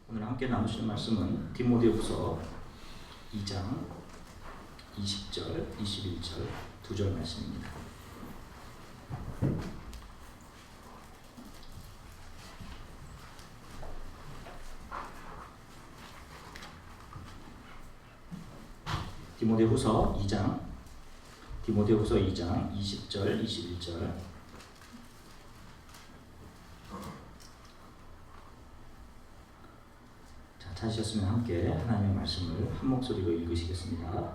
오늘 함께 나누실 말씀은 디모데후서 2장 20절, 21절 2절 말씀입니다. 디모데후서 2장 20절, 21절. 찾으셨으면 함께 하나님의 말씀을 한 목소리로 읽으시겠습니다.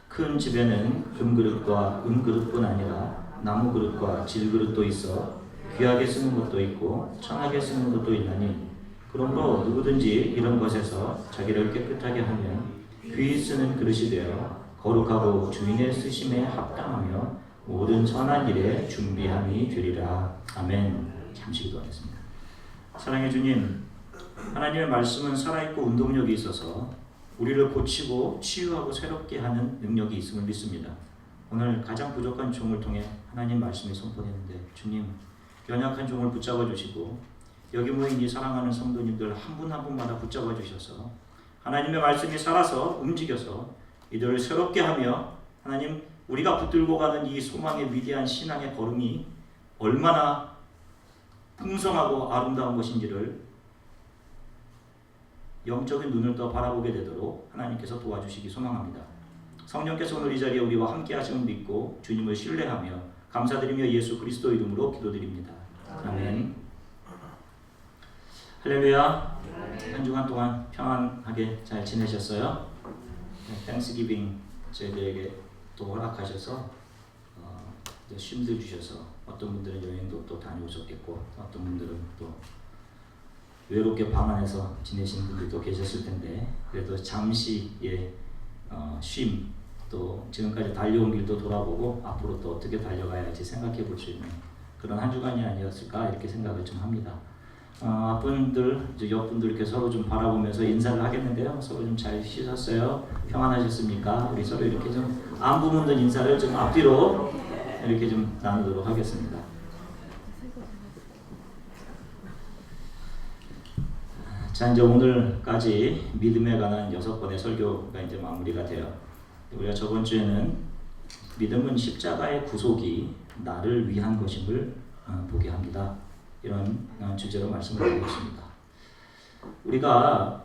큰 집에는 금그릇과 은그릇뿐 아니라 나무그릇과 질그릇도 있어 귀하게 쓰는 것도 있고 천하게 쓰는 것도 있나니, 그러므로 누구든지 이런 것에서 자기를 깨끗하게 하면 귀히 쓰는 그릇이 되어 거룩하고 주인의 쓰심에 합당하며 모든 선한 일에 준비함이 되리라. 아멘. 잠시 기도하겠습니다. 사랑해 주님, 하나님의 말씀은 살아있고 운동력이 있어서 우리를 고치고 치유하고 새롭게 하는 능력이 있음을 믿습니다. 오늘 가장 부족한 종을 통해 하나님 말씀이 선포되는데, 주님 연약한 종을 붙잡아 주시고 여기 모인 이 사랑하는 성도님들 한 분 한 분마다 붙잡아 주셔서 하나님의 말씀이 살아서 움직여서 이들을 새롭게 하며, 하나님 우리가 붙들고 가는 이 소망의 위대한 신앙의 걸음이 얼마나 풍성하고 아름다운 것인지를 영적인 눈을 더 바라보게 되도록 하나님께서 도와주시기 소망합니다. 성령께서 오늘 이 자리에 우리와 함께 하심을 믿고 주님을 신뢰하며 감사드리며 예수 그리스도 이름으로 기도드립니다. 아멘. 할렐루야. 한 주간 동안 평안하게 잘 지내셨어요? 땡스기빙 저희들에게 또 허락하셔서 쉼도 주셔서, 어떤 분들은 여행도 또 다녀오셨겠고 어떤 분들은 또 외롭게 방 안에서 지내시는 분들도 계셨을 텐데, 그래도 잠시의 쉼, 또 지금까지 달려온 길도 돌아보고 앞으로 또 어떻게 달려가야 할지 생각해 볼 수 있는 그런 한 주간이 아니었을까 이렇게 생각을 좀 합니다. 앞분들, 옆분들 이렇게 서로 좀 바라보면서 인사를 하겠는데요. 서로 좀 잘 쉬셨어요? 평안하셨습니까? 우리 서로 이렇게 좀 안부 묻는 인사를 좀 앞뒤로 이렇게 좀 나누도록 하겠습니다. 자, 이제 오늘까지 믿음에 관한 6번의 설교가 이제 마무리가 돼요. 우리가 저번 주에는 믿음은 십자가의 구속이 나를 위한 것임을 보게 합니다. 이런 주제로 말씀을 드리고 있습니다. 우리가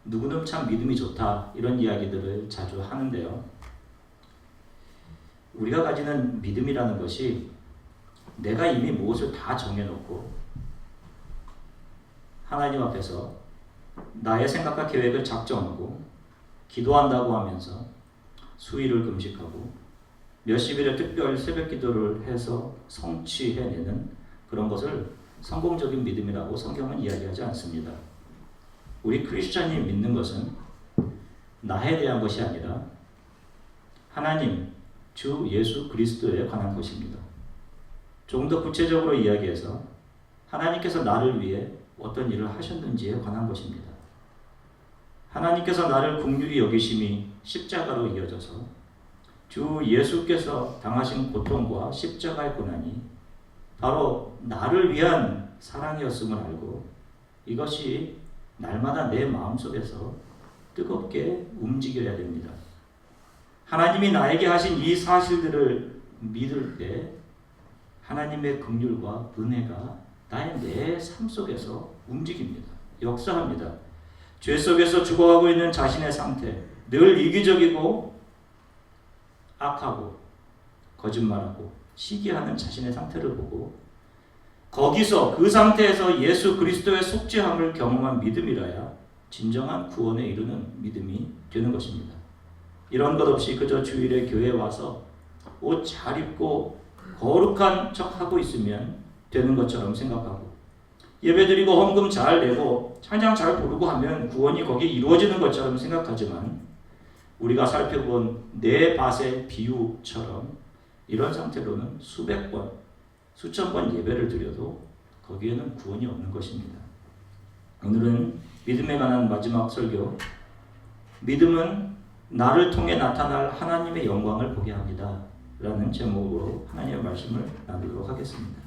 누구는 참 믿음이 좋다 이런 이야기들을 자주 하는데요. 우리가 가지는 믿음이라는 것이 내가 이미 무엇을 다 정해놓고 하나님 앞에서 나의 생각과 계획을 작정하고 기도한다고 하면서 수일을 금식하고 몇십일의 특별 새벽 기도를 해서 성취해내는 그런 것을 성공적인 믿음이라고 성경은 이야기하지 않습니다. 우리 크리스찬이 믿는 것은 나에 대한 것이 아니라 하나님, 주 예수 그리스도에 관한 것입니다. 조금 더 구체적으로 이야기해서 하나님께서 나를 위해 어떤 일을 하셨는지에 관한 것입니다. 하나님께서 나를 긍휼히 여기심이 십자가로 이어져서 주 예수께서 당하신 고통과 십자가의 고난이 바로 나를 위한 사랑이었음을 알고 이것이 날마다 내 마음속에서 뜨겁게 움직여야 됩니다. 하나님이 나에게 하신 이 사실들을 믿을 때 하나님의 긍휼과 은혜가 나의 내 삶 속에서 움직입니다. 역사합니다. 죄 속에서 죽어가고 있는 자신의 상태, 늘 이기적이고 악하고 거짓말하고 시기하는 자신의 상태를 보고 거기서 그 상태에서 예수 그리스도의 속죄함을 경험한 믿음이라야 진정한 구원에 이르는 믿음이 되는 것입니다. 이런 것 없이 그저 주일에 교회에 와서 옷 잘 입고 거룩한 척하고 있으면 되는 것처럼 생각하고 예배드리고 헌금 잘 내고 찬양 잘 부르고 하면 구원이 거기에 이루어지는 것처럼 생각하지만, 우리가 살펴본 네 밭의 비유처럼 이런 상태로는 수백 번, 수천 번 예배를 드려도 거기에는 구원이 없는 것입니다. 오늘은 믿음에 관한 마지막 설교, 믿음은 나를 통해 나타날 하나님의 영광을 보게 합니다 라는 제목으로 하나님의 말씀을 나누도록 하겠습니다.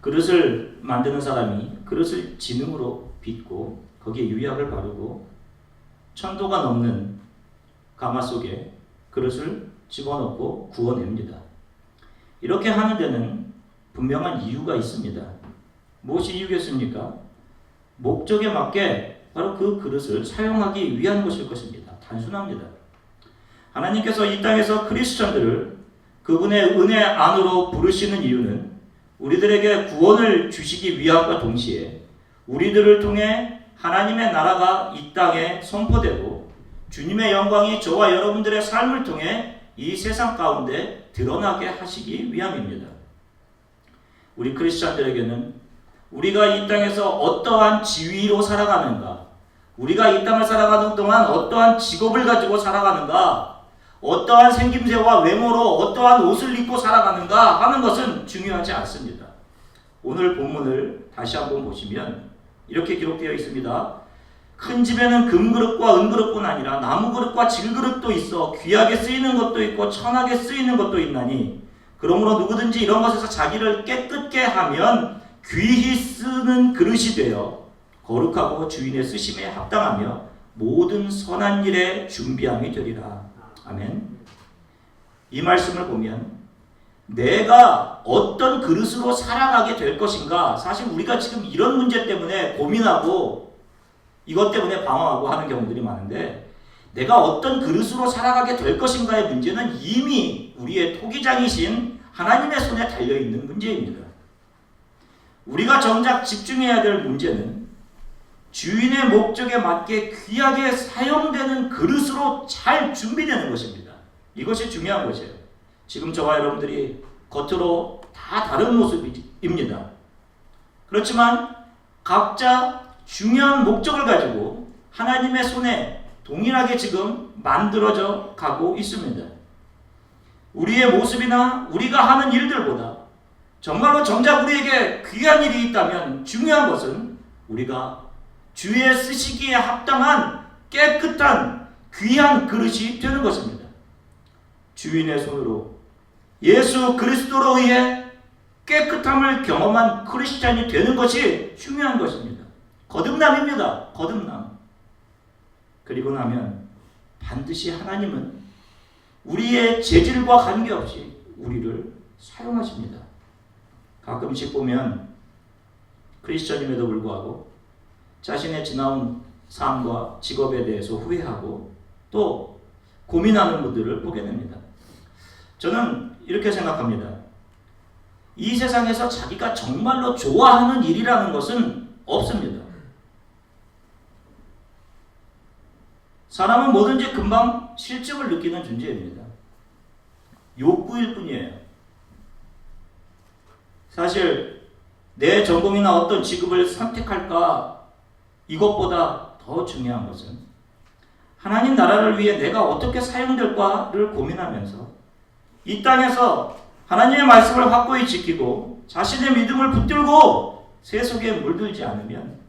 그릇을 만드는 사람이 그릇을 지능으로 빚고 거기에 유약을 바르고 천도가 넘는 가마 속에 그릇을 집어넣고 구워냅니다. 이렇게 하는 데는 분명한 이유가 있습니다. 무엇이 이유겠습니까? 목적에 맞게 바로 그 그릇을 사용하기 위한 것일 것입니다. 단순합니다. 하나님께서 이 땅에서 크리스천들을 그분의 은혜 안으로 부르시는 이유는 우리들에게 구원을 주시기 위함과 동시에 우리들을 통해 하나님의 나라가 이 땅에 선포되고 주님의 영광이 저와 여러분들의 삶을 통해 이 세상 가운데 드러나게 하시기 위함입니다. 우리 크리스천들에게는 우리가 이 땅에서 어떠한 지위로 살아가는가, 우리가 이 땅을 살아가는 동안 어떠한 직업을 가지고 살아가는가, 어떠한 생김새와 외모로 어떠한 옷을 입고 살아가는가 하는 것은 중요하지 않습니다. 오늘 본문을 다시 한번 보시면 이렇게 기록되어 있습니다. 큰 집에는 금그릇과 은그릇뿐 아니라 나무그릇과 질그릇도 있어 귀하게 쓰이는 것도 있고 천하게 쓰이는 것도 있나니 그러므로 누구든지 이런 것에서 자기를 깨끗게 하면 귀히 쓰는 그릇이 되어 거룩하고 주인의 쓰심에 합당하며 모든 선한 일에 준비함이 되리라. 아멘. 이 말씀을 보면 내가 어떤 그릇으로 살아가게 될 것인가, 사실 우리가 지금 이런 문제 때문에 고민하고 이것 때문에 방황하고 하는 경우들이 많은데, 내가 어떤 그릇으로 살아가게 될 것인가의 문제는 이미 우리의 토기장이신 하나님의 손에 달려있는 문제입니다. 우리가 정작 집중해야 될 문제는 주인의 목적에 맞게 귀하게 사용되는 그릇으로 잘 준비되는 것입니다. 이것이 중요한 것이에요. 지금 저와 여러분들이 겉으로 다 다른 모습입니다. 그렇지만 각자 중요한 목적을 가지고 하나님의 손에 동일하게 지금 만들어져 가고 있습니다. 우리의 모습이나 우리가 하는 일들보다 정말로 정작 우리에게 귀한 일이 있다면 중요한 것은 우리가 주의 쓰시기에 합당한 깨끗한 귀한 그릇이 되는 것입니다. 주인의 손으로 예수 그리스도로 의해 깨끗함을 경험한 크리스찬이 되는 것이 중요한 것입니다. 거듭남입니다. 거듭남. 그리고 나면 반드시 하나님은 우리의 재질과 관계없이 우리를 사용하십니다. 가끔씩 보면 크리스천임에도 불구하고 자신의 지나온 삶과 직업에 대해서 후회하고 또 고민하는 분들을 보게 됩니다. 저는 이렇게 생각합니다. 이 세상에서 자기가 정말로 좋아하는 일이라는 것은 없습니다. 사람은 뭐든지 금방 실증을 느끼는 존재입니다. 욕구일 뿐이에요. 사실 내 전공이나 어떤 직업을 선택할까, 이것보다 더 중요한 것은 하나님 나라를 위해 내가 어떻게 사용될까를 고민하면서 이 땅에서 하나님의 말씀을 확고히 지키고 자신의 믿음을 붙들고 세속에 물들지 않으면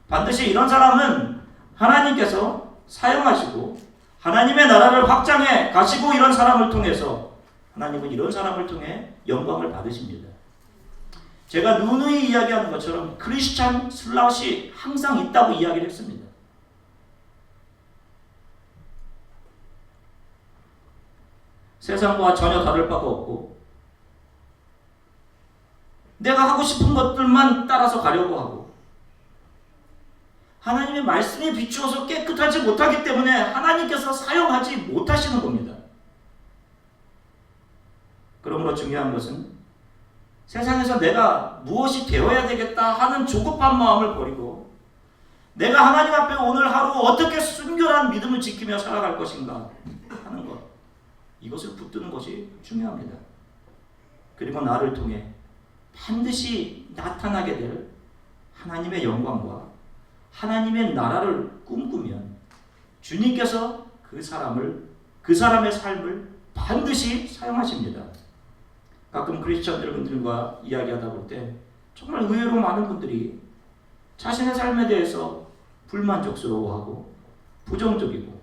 반드시 이런 사람은 하나님께서 사용하시고 하나님의 나라를 확장해 가시고, 이런 사람을 통해서 하나님은 이런 사람을 통해 영광을 받으십니다. 제가 누누이 이야기하는 것처럼 크리스찬 슬롯이 항상 있다고 이야기를 했습니다. 세상과 전혀 다를 바가 없고 내가 하고 싶은 것들만 따라서 가려고 하고 하나님의 말씀에 비추어서 깨끗하지 못하기 때문에 하나님께서 사용하지 못하시는 겁니다. 그러므로 중요한 것은 세상에서 내가 무엇이 되어야 되겠다 하는 조급한 마음을 버리고 내가 하나님 앞에 오늘 하루 어떻게 순결한 믿음을 지키며 살아갈 것인가 하는 것, 이것을 붙드는 것이 중요합니다. 그리고 나를 통해 반드시 나타나게 될 하나님의 영광과 하나님의 나라를 꿈꾸면 주님께서 그 사람의 삶을 반드시 사용하십니다. 가끔 크리스천들과 이야기하다 볼 때 정말 의외로 많은 분들이 자신의 삶에 대해서 불만족스러워하고 부정적이고,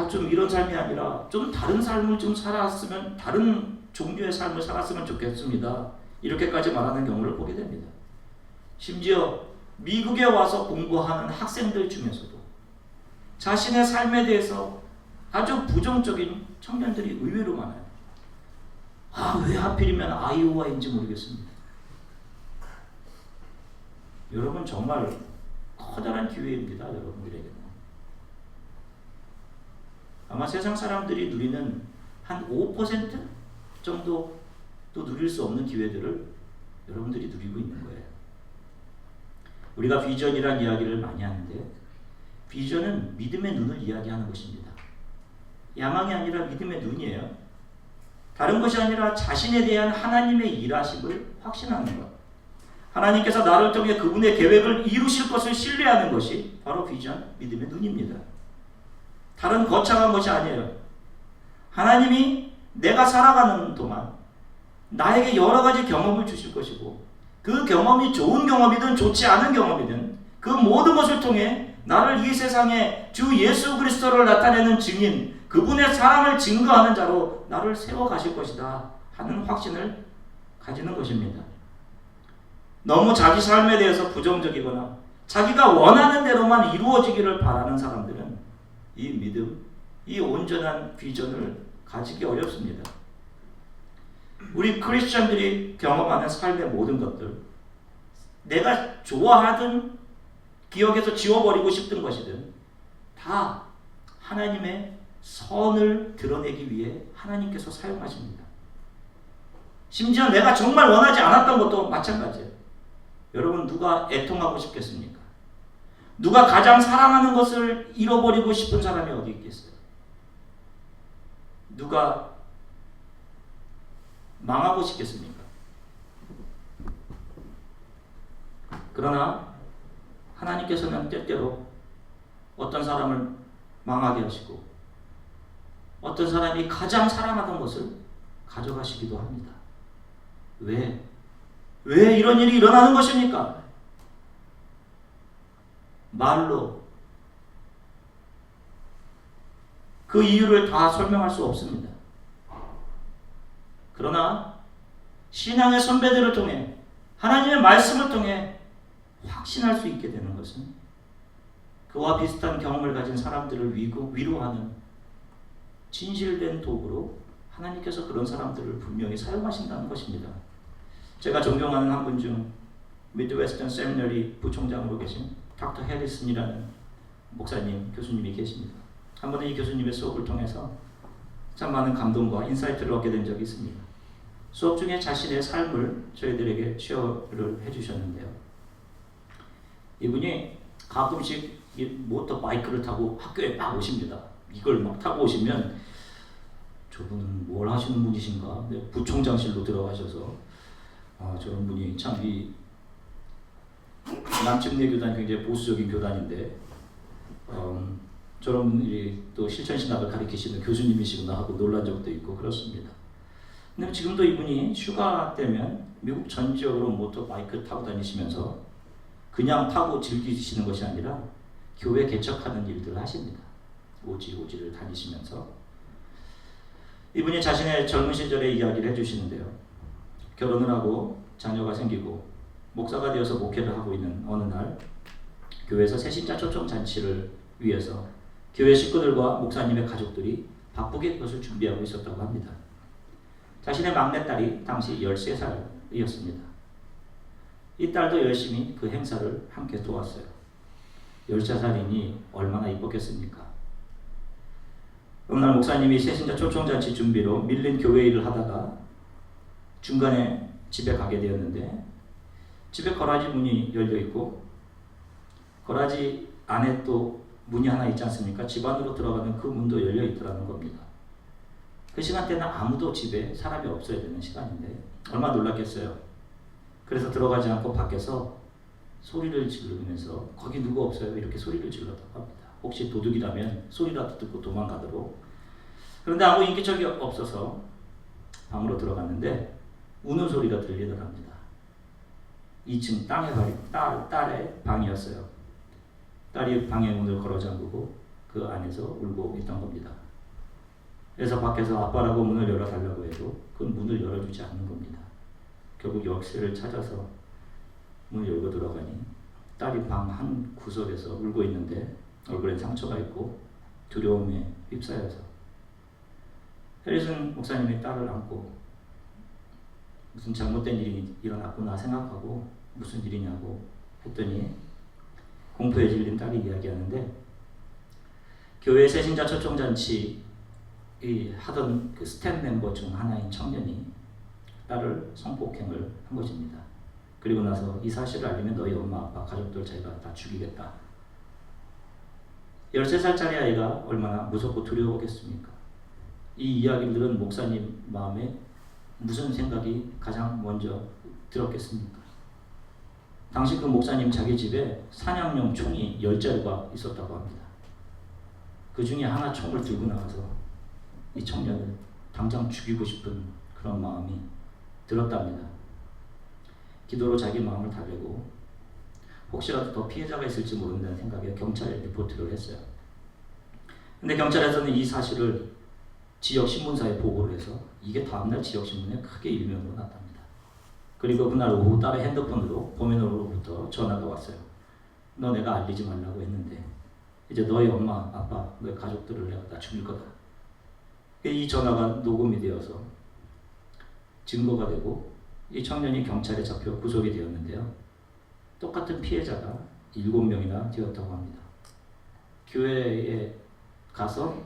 좀 이런 삶이 아니라 좀 다른 삶을 좀 살았으면, 다른 종류의 삶을 살았으면 좋겠습니다, 이렇게까지 말하는 경우를 보게 됩니다. 심지어 미국에 와서 공부하는 학생들 중에서도 자신의 삶에 대해서 아주 부정적인 청년들이 의외로 많아요. 왜 하필이면 아이오와인지 모르겠습니다. 여러분 정말 커다란 기회입니다. 여러분들에게는. 아마 세상 사람들이 누리는 한 5% 정도도 누릴 수 없는 기회들을 여러분들이 누리고 있는 거예요. 우리가 비전이란 이야기를 많이 하는데 비전은 믿음의 눈을 이야기하는 것입니다. 야망이 아니라 믿음의 눈이에요. 다른 것이 아니라 자신에 대한 하나님의 일하심을 확신하는 것. 하나님께서 나를 통해 그분의 계획을 이루실 것을 신뢰하는 것이 바로 비전, 믿음의 눈입니다. 다른 거창한 것이 아니에요. 하나님이 내가 살아가는 동안 나에게 여러 가지 경험을 주실 것이고 그 경험이 좋은 경험이든 좋지 않은 경험이든 그 모든 것을 통해 나를 이 세상에 주 예수 그리스도를 나타내는 증인, 그분의 사랑을 증거하는 자로 나를 세워가실 것이다 하는 확신을 가지는 것입니다. 너무 자기 삶에 대해서 부정적이거나 자기가 원하는 대로만 이루어지기를 바라는 사람들은 이 믿음, 이 온전한 비전을 가지기 어렵습니다. 우리 크리스천들이 경험하는 삶의 모든 것들, 내가 좋아하든 기억에서 지워버리고 싶은 것이든 다 하나님의 선을 드러내기 위해 하나님께서 사용하십니다. 심지어 내가 정말 원하지 않았던 것도 마찬가지예요. 여러분 누가 애통하고 싶겠습니까? 누가 가장 사랑하는 것을 잃어버리고 싶은 사람이 어디 있겠어요? 누가 망하고 싶겠습니까? 그러나 하나님께서는 때때로 어떤 사람을 망하게 하시고 어떤 사람이 가장 사랑하던 것을 가져가시기도 합니다. 왜 이런 일이 일어나는 것입니까? 말로 그 이유를 다 설명할 수 없습니다. 그러나 신앙의 선배들을 통해 하나님의 말씀을 통해 확신할 수 있게 되는 것은 그와 비슷한 경험을 가진 사람들을 위로하는 진실된 도구로 하나님께서 그런 사람들을 분명히 사용하신다는 것입니다. 제가 존경하는 한 분 중 미드웨스턴 세미너리 부총장으로 계신 닥터 해리슨이라는 목사님, 교수님이 계십니다. 한 번은 이 교수님의 수업을 통해서 참 많은 감동과 인사이트를 얻게 된 적이 있습니다. 수업 중에 자신의 삶을 저희들에게 쉐어를 해주셨는데요. 이분이 가끔씩 모터바이크를 타고 학교에 막 오십니다. 이걸 막 타고 오시면 저분은 뭘 하시는 분이신가? 부총장실로 들어가셔서 저런 분이 참 이 남침내 교단이 굉장히 보수적인 교단인데 저런 분이 또 실천신학을 가르치시는 교수님이시구나 하고 놀란 적도 있고 그렇습니다. 근데 지금도 이분이 휴가 때면 미국 전 지역으로 모터바이크 타고 다니시면서 그냥 타고 즐기시는 것이 아니라 교회 개척하는 일들을 하십니다. 오지를 다니시면서 이분이 자신의 젊은 시절의 이야기를 해주시는데요. 결혼을 하고 자녀가 생기고 목사가 되어서 목회를 하고 있는 어느 날 교회에서 새신자 초청 잔치를 위해서 교회 식구들과 목사님의 가족들이 바쁘게 그것을 준비하고 있었다고 합니다. 자신의 막내딸이 당시 13살이었습니다. 이 딸도 열심히 그 행사를 함께 도왔어요. 13살이니 얼마나 이뻤겠습니까? 어느 날 목사님이 새신자 초청잔치 준비로 밀린 교회 일을 하다가 중간에 집에 가게 되었는데 집에 거라지 문이 열려있고 거라지 안에 또 문이 하나 있지 않습니까? 집 안으로 들어가는 그 문도 열려있더라는 겁니다. 그 시간대는 아무도 집에 사람이 없어야 되는 시간인데 얼마나 놀랐겠어요. 그래서 들어가지 않고 밖에서 소리를 지르면서 거기 누구 없어요? 이렇게 소리를 질렀다고 합니다. 혹시 도둑이라면 소리라도 듣고 도망가도록. 그런데 아무 인기척이 없어서 방으로 들어갔는데 우는 소리가 들리더랍니다. 2층 딸의 방이었어요. 딸이 방의 문을 걸어 잠그고 그 안에서 울고 있던 겁니다. 그래서 밖에서 아빠라고 문을 열어달라고 해도 그 문을 열어주지 않는 겁니다. 결국 열쇠를 찾아서 문을 열고 들어가니 딸이 방 한 구석에서 울고 있는데 얼굴에 상처가 있고 두려움에 휩싸여서 해리슨 목사님이 딸을 안고 무슨 잘못된 일이 일어났구나 생각하고 무슨 일이냐고 했더니 공포에 질린 딸이 이야기하는데 교회 새신자 초청잔치 하던 그 스텝 멤버 중 하나인 청년이 딸을 성폭행을 한 것입니다. 그리고 나서 이 사실을 알리면 너희 엄마 아빠 가족들 자기가 다 죽이겠다. 13살짜리 아이가 얼마나 무섭고 두려웠겠습니까? 이 이야기를 들은 목사님 마음에 무슨 생각이 가장 먼저 들었겠습니까? 당시 그 목사님 자기 집에 사냥용 총이 10자루가 있었다고 합니다. 그 중에 하나 총을 들고 나가서 이 청년을 당장 죽이고 싶은 그런 마음이 들었답니다. 기도로 자기 마음을 다잡고 혹시라도 더 피해자가 있을지 모른다는 생각에 경찰에 리포트를 했어요. 근데 경찰에서는 이 사실을 지역 신문사에 보고를 해서 이게 다음날 지역 신문에 크게 일면으로 났답니다. 그리고 그날 오후 딸의 핸드폰으로 범인으로부터 전화가 왔어요. 너 내가 알리지 말라고 했는데 이제 너희 엄마, 아빠, 너희 가족들을 내가 다 죽일 거다. 이 전화가 녹음이 되어서 증거가 되고 이 청년이 경찰에 잡혀 구속이 되었는데요. 똑같은 피해자가 7명이나 되었다고 합니다. 교회에 가서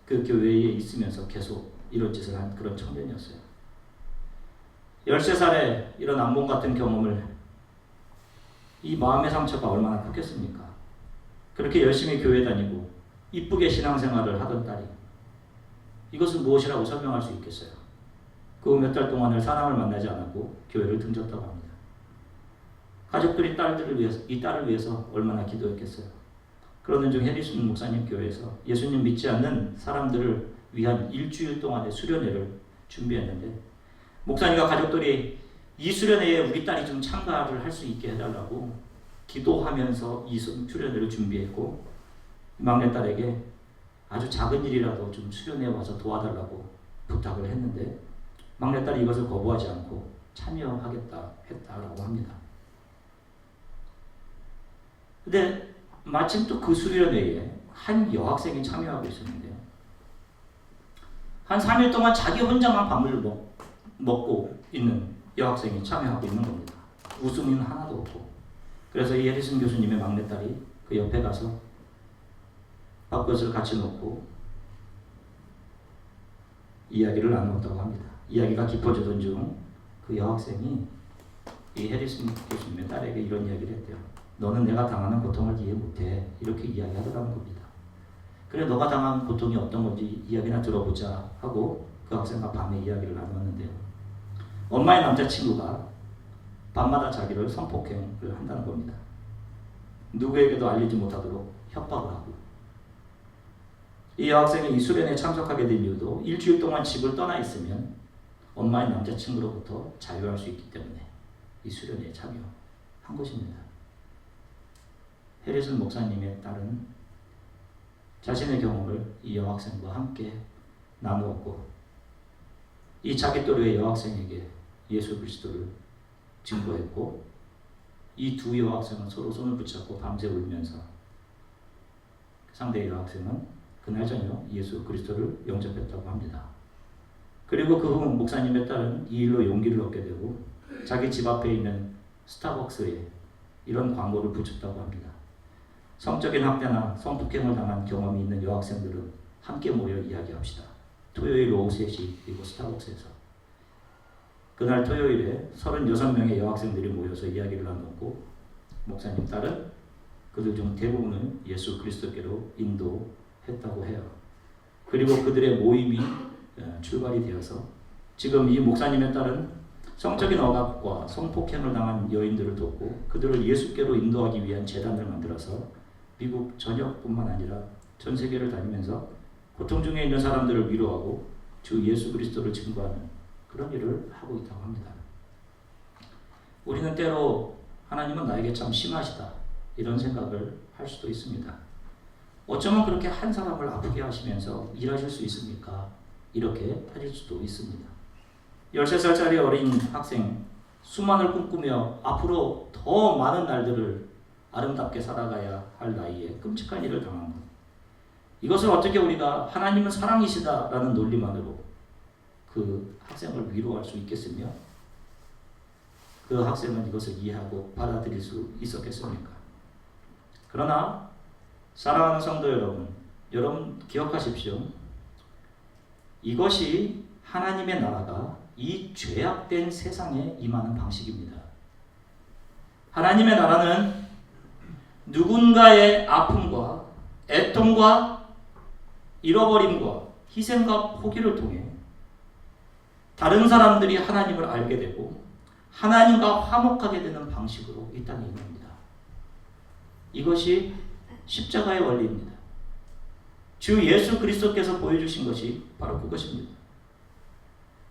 그 교회에 있으면서 계속 이런 짓을 한 그런 청년이었어요. 13살에 이런 악몽 같은 경험을 이 마음의 상처가 얼마나 컸겠습니까? 그렇게 열심히 교회 다니고 이쁘게 신앙생활을 하던 딸이 이것은 무엇이라고 설명할 수 있겠어요? 그 몇 달 동안을 사람을 만나지 않았고 교회를 등졌다고 합니다. 가족들이 이 딸을 위해서 얼마나 기도했겠어요? 그러는 중 해리슨 목사님 교회에서 예수님 믿지 않는 사람들을 위한 일주일 동안의 수련회를 준비했는데 목사님과 가족들이 이 수련회에 우리 딸이 좀 참가를 할 수 있게 해달라고 기도하면서 이 수련회를 준비했고 막내딸에게 아주 작은 일이라도 좀 수련회에 와서 도와달라고 부탁을 했는데 막내딸이 이것을 거부하지 않고 참여하겠다 했다라고 합니다. 근데 마침 또 그 수련회에 한 여학생이 참여하고 있었는데요. 한 3일 동안 자기 혼자만 밥을 먹고 있는 여학생이 참여하고 있는 겁니다. 웃음은 하나도 없고. 그래서 이 해리슨 교수님의 막내딸이 그 옆에 가서 밥그릇을 같이 놓고 이야기를 나누었다고 합니다. 이야기가 깊어지던 중 그 여학생이 이 해리슨 교수님의 딸에게 이런 이야기를 했대요. 너는 내가 당하는 고통을 이해 못해. 이렇게 이야기하더라는 겁니다. 그래 너가 당한 고통이 어떤 건지 이야기나 들어보자 하고 그 학생과 밤에 이야기를 나누었는데요. 엄마의 남자친구가 밤마다 자기를 성폭행을 한다는 겁니다. 누구에게도 알리지 못하도록 협박을 하고 이 여학생이 이 수련회에 참석하게 된 이유도 일주일 동안 집을 떠나 있으면 엄마의 남자친구로부터 자유할 수 있기 때문에 이 수련회에 참여한 것입니다. 해리슨 목사님의 딸은 자신의 경험을 이 여학생과 함께 나누었고 이 자기 또래의 여학생에게 예수 그리스도를 증거했고 이 두 여학생은 서로 손을 붙잡고 밤새 울면서 상대의 여학생은 그날 저녁 예수 그리스도를 영접했다고 합니다. 그리고 그 후 목사님의 딸은 이 일로 용기를 얻게 되고 자기 집 앞에 있는 스타벅스에 이런 광고를 붙였다고 합니다. 성적인 학대나 성폭행을 당한 경험이 있는 여학생들은 함께 모여 이야기합시다. 토요일 오후 3시 이곳 스타벅스에서. 그날 토요일에 36명의 여학생들이 모여서 이야기를 나눴고 목사님 딸은 그들 중 대부분을 예수 그리스도께로 인도했다고 해요. 그리고 그들의 모임이 출발이 되어서 지금 이 목사님의 딸은 성적인 억압과 성폭행을 당한 여인들을 돕고 그들을 예수께로 인도하기 위한 재단을 만들어서 미국 전역뿐만 아니라 전 세계를 다니면서 고통 중에 있는 사람들을 위로하고 주 예수 그리스도를 증거하는 그런 일을 하고 있다고 합니다. 우리는 때로 하나님은 나에게 참 심하시다 이런 생각을 할 수도 있습니다. 어쩌면 그렇게 한 사람을 아프게 하시면서 일하실 수 있습니까? 이렇게 따질 수도 있습니다. 13살짜리 어린 학생 수만을 꿈꾸며 앞으로 더 많은 날들을 아름답게 살아가야 할 나이에 끔찍한 일을 당한 것. 이것을 어떻게 우리가 하나님은 사랑이시다라는 논리만으로 그 학생을 위로할 수 있겠으며 그 학생은 이것을 이해하고 받아들일 수 있었겠습니까? 그러나 사랑하는 성도 여러분, 여러분 기억하십시오. 이것이 하나님의 나라가 이 죄악된 세상에 임하는 방식입니다. 하나님의 나라는 누군가의 아픔과 애통과 잃어버림과 희생과 포기를 통해 다른 사람들이 하나님을 알게 되고 하나님과 화목하게 되는 방식으로 이 땅에 임합니다. 이것이 십자가의 원리입니다. 주 예수 그리스도께서 보여주신 것이 바로 그것입니다.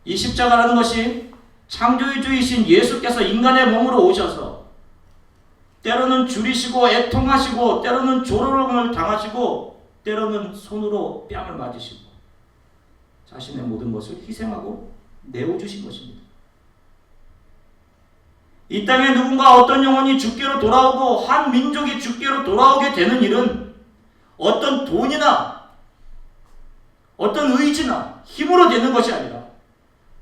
이 십자가라는 것이 창조주이신 예수께서 인간의 몸으로 오셔서 때로는 줄이시고 애통하시고 때로는 조롱을 당하시고 때로는 손으로 뺨을 맞으시고 자신의 모든 것을 희생하고 내어주신 것입니다. 이 땅에 누군가 어떤 영혼이 주께로 돌아오고 한 민족이 주께로 돌아오게 되는 일은 어떤 돈이나 어떤 의지나 힘으로 되는 것이 아니라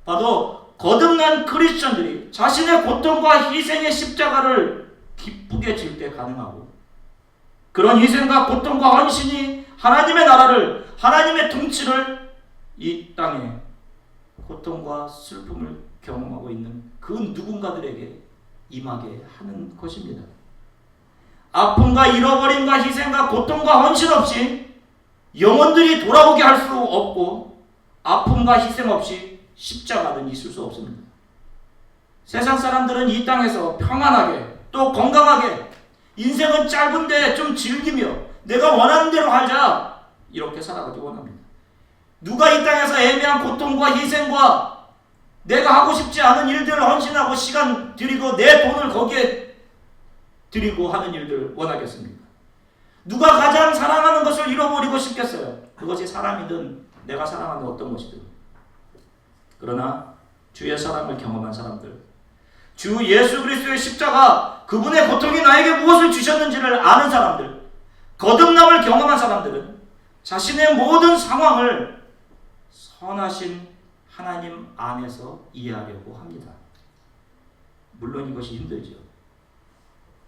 바로 거듭난 크리스천들이 자신의 고통과 희생의 십자가를 기쁘게 질 때 가능하고 그런 희생과 고통과 헌신이 하나님의 나라를 하나님의 통치를 이 땅에 고통과 슬픔을 경험하고 있는 그 누군가들에게 임하게 하는 것입니다. 아픔과 잃어버림과 희생과 고통과 헌신 없이 영혼들이 돌아오게 할 수 없고 아픔과 희생 없이 십자가는 있을 수 없습니다. 세상 사람들은 이 땅에서 평안하게 또 건강하게 인생은 짧은데 좀 즐기며 내가 원하는 대로 살자 이렇게 살아가기 원합니다. 누가 이 땅에서 애매한 고통과 희생과 내가 하고 싶지 않은 일들을 헌신하고 시간 들이고 내 돈을 거기에 드리고 하는 일들을 원하겠습니까? 누가 가장 사랑하는 것을 잃어버리고 싶겠어요? 그것이 사람이든 내가 사랑하는 어떤 것이든. 그러나 주의 사랑을 경험한 사람들, 주 예수 그리스도의 십자가 그분의 고통이 나에게 무엇을 주셨는지를 아는 사람들, 거듭남을 경험한 사람들은 자신의 모든 상황을 선하신 하나님 안에서 이해하려고 합니다. 물론 이것이 힘들죠.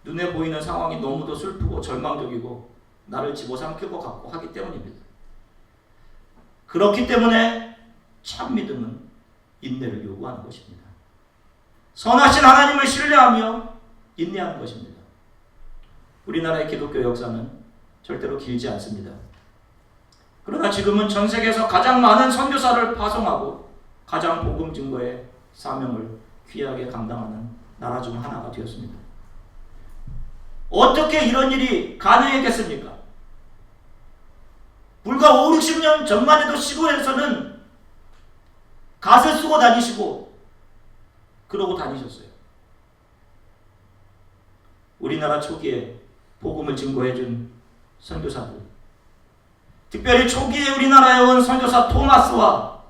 눈에 보이는 상황이 너무도 슬프고 절망적이고 나를 집어삼킬 것 같고 하기 때문입니다. 그렇기 때문에 참 믿음은 인내를 요구하는 것입니다. 선하신 하나님을 신뢰하며 인내하는 것입니다. 우리나라의 기독교 역사는 절대로 길지 않습니다. 그러나 지금은 전 세계에서 가장 많은 선교사를 파송하고 가장 복음 증거의 사명을 귀하게 감당하는 나라 중 하나가 되었습니다. 어떻게 이런 일이 가능했겠습니까? 불과 5, 60년 전만 해도 시골에서는 갓을 쓰고 다니시고 그러고 다니셨어요. 우리나라 초기에 복음을 증거해준 선교사들, 특별히 초기에 우리나라에 온 선교사 토마스와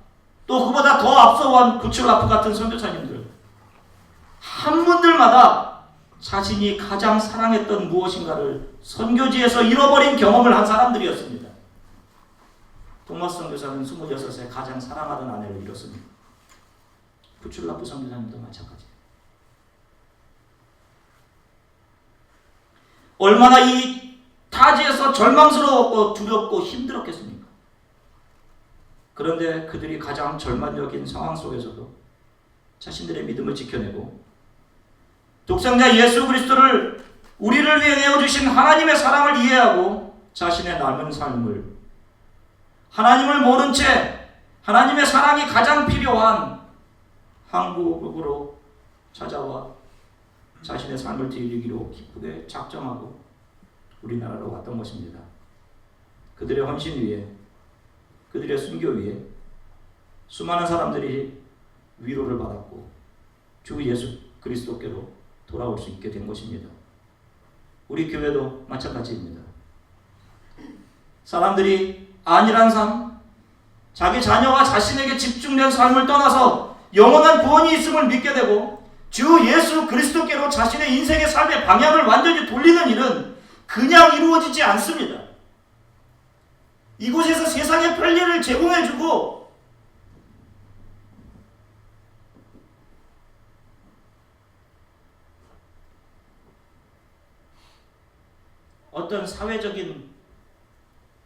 또 그보다 더 앞서온 구출라프 같은 선교사님들, 한 분들마다 자신이 가장 사랑했던 무엇인가를 선교지에서 잃어버린 경험을 한 사람들이었습니다. 토마스 선교사는 26세 가장 사랑하던 아내를 잃었습니다. 구출라프 선교사님도 마찬가지예요. 얼마나 이 타지에서 절망스러웠고 두렵고 힘들었겠습니까? 그런데 그들이 가장 절망적인 상황 속에서도 자신들의 믿음을 지켜내고 독생자 예수 그리스도를 우리를 위해 내어주신 하나님의 사랑을 이해하고 자신의 남은 삶을 하나님을 모른 채 하나님의 사랑이 가장 필요한 한국으로 찾아와 자신의 삶을 드리기로 기쁘게 작정하고 우리나라로 왔던 것입니다. 그들의 헌신 위에, 그들의 순교 위에 수많은 사람들이 위로를 받았고 주 예수 그리스도께로 돌아올 수 있게 된 것입니다. 우리 교회도 마찬가지입니다. 사람들이 안일한 삶, 자기 자녀와 자신에게 집중된 삶을 떠나서 영원한 구원이 있음을 믿게 되고 주 예수 그리스도께로 자신의 인생의 삶의 방향을 완전히 돌리는 일은 그냥 이루어지지 않습니다. 이곳에서 세상의 편리를 제공해주고 어떤 사회적인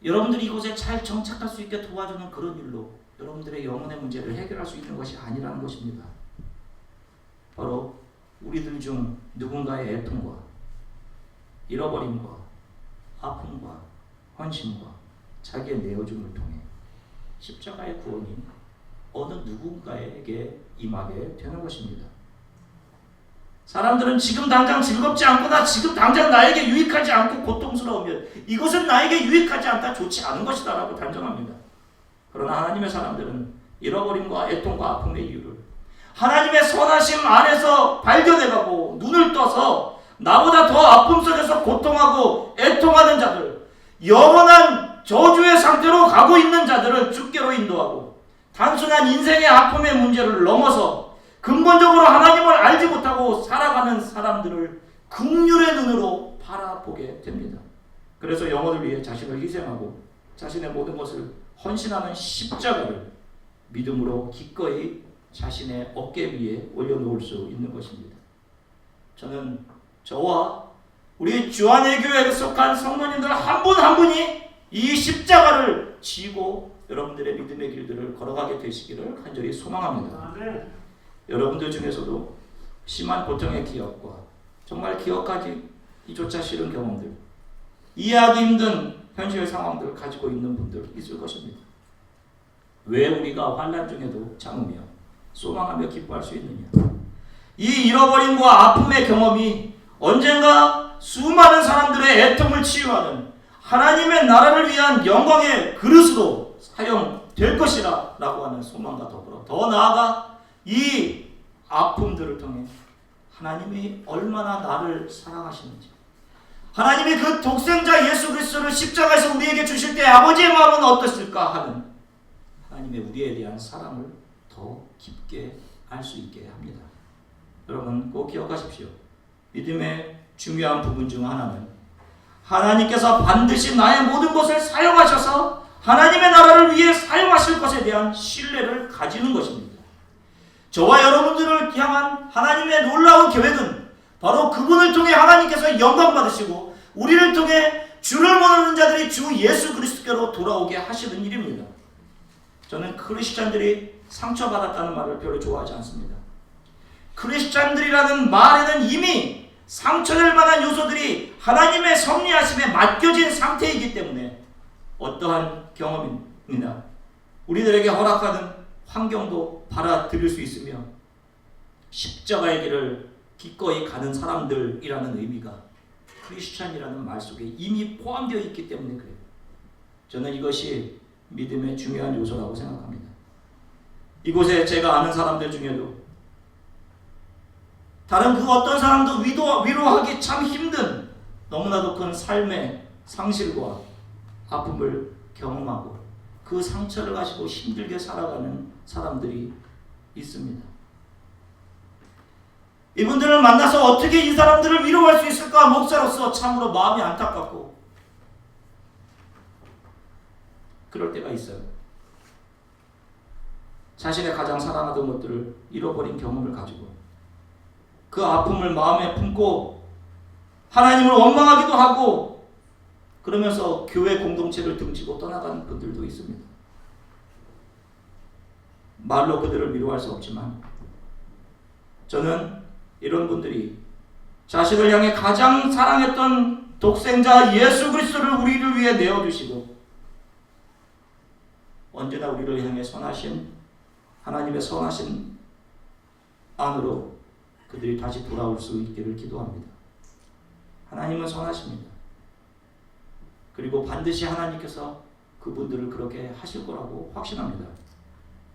여러분들이 이곳에 잘 정착할 수 있게 도와주는 그런 일로 여러분들의 영혼의 문제를 해결할 수 있는 것이 아니라는 것입니다. 바로 우리들 중 누군가의 애통과 잃어버림과 아픔과 헌신과 자기의 내어줌을 통해 십자가의 구원이 어느 누군가에게 임하게 되는 것입니다. 사람들은 지금 당장 즐겁지 않거나 지금 당장 나에게 유익하지 않고 고통스러우면 이것은 나에게 유익하지 않다, 좋지 않은 것이다 라고 단정합니다. 그러나 하나님의 사람들은 잃어버림과 애통과 아픔의 이유를 하나님의 선하심 안에서 발견해가고 눈을 떠서 나보다 더 아픔 속에서 고통하고 애통하는 자들, 영원한 저주의 상태로 가고 있는 자들을 주께로 인도하고 단순한 인생의 아픔의 문제를 넘어서 근본적으로 하나님을 알지 못하고 살아가는 사람들을 긍휼의 눈으로 바라보게 됩니다. 그래서 영혼을 위해 자신을 희생하고 자신의 모든 것을 헌신하는 십자가를 믿음으로 기꺼이 자신의 어깨 위에 올려놓을 수 있는 것입니다. 저는 저와 우리 주안의 교회에 속한 성도님들 한 분 한 분이 이 십자가를 지고 여러분들의 믿음의 길들을 걸어가게 되시기를 간절히 소망합니다. 여러분들 중에서도 심한 고통의 기억과 정말 기억하기조차 싫은 경험들, 이해하기 힘든 현실 상황들을 가지고 있는 분들 있을 것입니다. 왜 우리가 환난 중에도 참으며 소망하며 기뻐할 수 있느냐? 이 잃어버림과 아픔의 경험이 언젠가 수많은 사람들의 애통을 치유하는 하나님의 나라를 위한 영광의 그릇으로 사용될 것이라 라고 하는 소망과 더불어 더 나아가 이 아픔들을 통해 하나님이 얼마나 나를 사랑하시는지, 하나님이 그 독생자 예수 그리스도를 십자가에서 우리에게 주실 때 아버지의 마음은 어떻을까 하는 하나님의 우리에 대한 사랑을 더 깊게 알 수 있게 합니다. 여러분 꼭 기억하십시오. 믿음의 중요한 부분 중 하나는 하나님께서 반드시 나의 모든 것을 사용하셔서 하나님의 나라를 위해 사용하실 것에 대한 신뢰를 가지는 것입니다. 저와 여러분들을 향한 하나님의 놀라운 계획은 바로 그분을 통해 하나님께서 영광 받으시고 우리를 통해 주를 모르는 자들이 주 예수 그리스도께로 돌아오게 하시는 일입니다. 저는 크리스찬들이 상처받았다는 말을 별로 좋아하지 않습니다. 크리스찬들이라는 말에는 이미 상처될 만한 요소들이 하나님의 섭리하심에 맡겨진 상태이기 때문에 어떠한 경험이나 우리들에게 허락하는 환경도 받아들일 수 있으며 십자가의 길을 기꺼이 가는 사람들이라는 의미가 크리스찬이라는 말 속에 이미 포함되어 있기 때문에 그래요. 저는 이것이 믿음의 중요한 요소라고 생각합니다. 이곳에 제가 아는 사람들 중에도 다른 그 어떤 사람도 위로하기 참 힘든 너무나도 큰 삶의 상실과 아픔을 경험하고 그 상처를 가지고 힘들게 살아가는 사람들이 있습니다. 이분들을 만나서 어떻게 이 사람들을 위로할 수 있을까 목사로서 참으로 마음이 안타깝고 그럴 때가 있어요. 자신의 가장 사랑하던 것들을 잃어버린 경험을 가지고 그 아픔을 마음에 품고 하나님을 원망하기도 하고 그러면서 교회 공동체를 등지고 떠나가는 분들도 있습니다. 말로 그들을 위로할 수 없지만 저는 이런 분들이 자신을 향해 가장 사랑했던 독생자 예수 그리스도를 우리를 위해 내어주시고 언제나 우리를 향해 선하신 하나님의 선하신 안으로 그들이 다시 돌아올 수 있기를 기도합니다. 하나님은 선하십니다. 그리고 반드시 하나님께서 그분들을 그렇게 하실 거라고 확신합니다.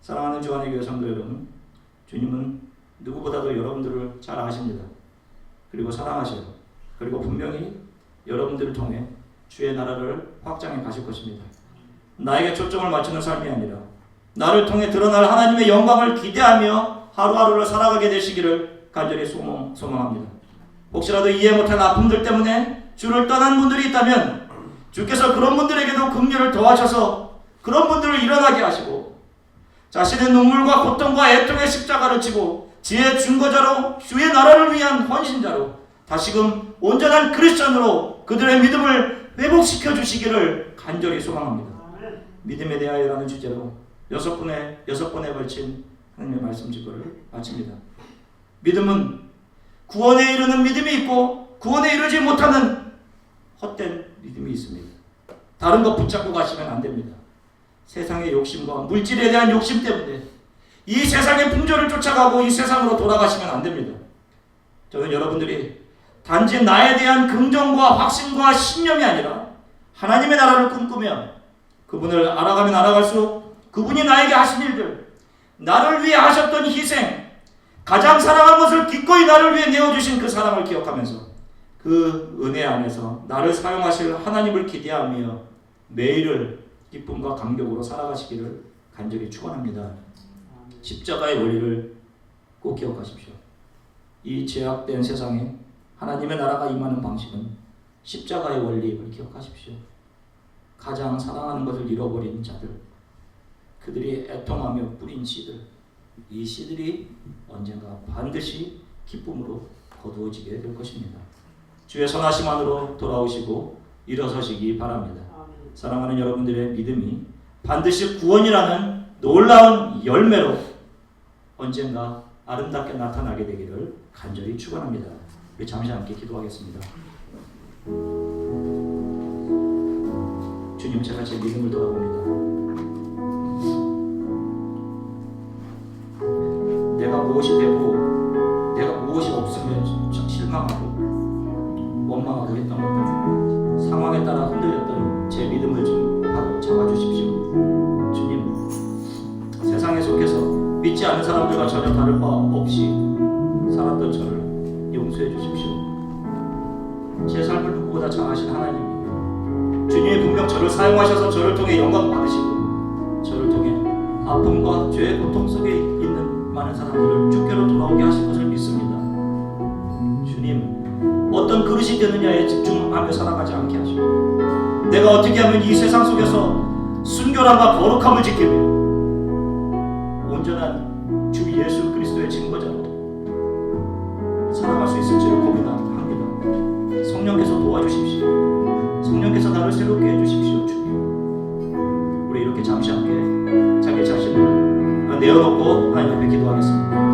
사랑하는 주안의 교회 성도 여러분, 주님은 누구보다도 여러분들을 잘 아십니다. 그리고 사랑하셔요. 그리고 분명히 여러분들을 통해 주의 나라를 확장해 가실 것입니다. 나에게 초점을 맞추는 삶이 아니라 나를 통해 드러날 하나님의 영광을 기대하며 하루하루를 살아가게 되시기를 간절히 소망합니다. 혹시라도 이해 못한 아픔들 때문에 주를 떠난 분들이 있다면 주께서 그런 분들에게도 긍휼을 더하셔서 그런 분들을 일어나게 하시고 자신의 눈물과 고통과 애통의 십자가를 지고 지혜의 증거자로 주의 나라를 위한 헌신자로 다시금 온전한 크리스천으로 그들의 믿음을 회복시켜 주시기를 간절히 소망합니다. 믿음에 대하여라는 주제로 6번에 걸친 하나님의 말씀 증거를 마칩니다. 믿음은 구원에 이르는 믿음이 있고 구원에 이르지 못하는 헛된 믿음이 있습니다. 다른 것 붙잡고 가시면 안 됩니다. 세상의 욕심과 물질에 대한 욕심 때문에 이 세상의 풍조를 쫓아가고 이 세상으로 돌아가시면 안 됩니다. 저는 여러분들이 단지 나에 대한 긍정과 확신과 신념이 아니라 하나님의 나라를 꿈꾸며 그분을 알아가면 알아갈수록 그분이 나에게 하신 일들, 나를 위해 하셨던 희생, 가장 사랑한 것을 기꺼이 나를 위해 내어주신 그 사랑을 기억하면서 그 은혜 안에서 나를 사용하실 하나님을 기대하며 매일을 기쁨과 감격으로 살아가시기를 간절히 축원합니다. 십자가의 원리를 꼭 기억하십시오. 이 죄악된 세상에 하나님의 나라가 임하는 방식은 십자가의 원리를 기억하십시오. 가장 사랑하는 것을 잃어버린 자들, 그들이 애통하며 뿌린 씨들, 이 씨들이 언젠가 반드시 기쁨으로 거두어지게 될 것입니다. 주의 선하심 안으로 돌아오시고 일어서시기 바랍니다. 사랑하는 여러분들의 믿음이 반드시 구원이라는 놀라운 열매로 언젠가 아름답게 나타나게 되기를 간절히 축원합니다. 우리 잠시 함께 기도하겠습니다. 주님, 제가 제 믿음을 돌아봅니다. 내가 무엇이 되고 내가 무엇이 없으면 실망하고 원망하고 했던 것, 상황에 따라 흔들렸던 제 믿음을 좀 잡아주십시오. 주님, 세상에 속해서 믿지 않는 사람들과 전혀 다를 바 없이 살았던 저를 용서해 주십시오. 제 삶을 누구보다 잘하신 하나님, 주님이 분명 저를 사용하셔서 저를 통해 영광 받으시고 저를 통해 아픔과 죄의 고통 속에 있는 많은 사람들을 주께로 돌아오게 하실 것을 믿습니다. 주님, 어떤 그릇이 되느냐에 집중하며 살아가지 않게 하시고 내가 어떻게 하면 이 세상 속에서 순결함과 거룩함을 지키며 온전한 주 예수 그리스도의 증거자로 살아갈 수 있을지를 고민합니다. 성령께서 도와주십시오. 성령께서 나를 새롭게 해주십시오. 주님, 우리 이렇게 잠시 함께 자기 자신을 내어놓고 하나님 앞에 기도하겠습니다.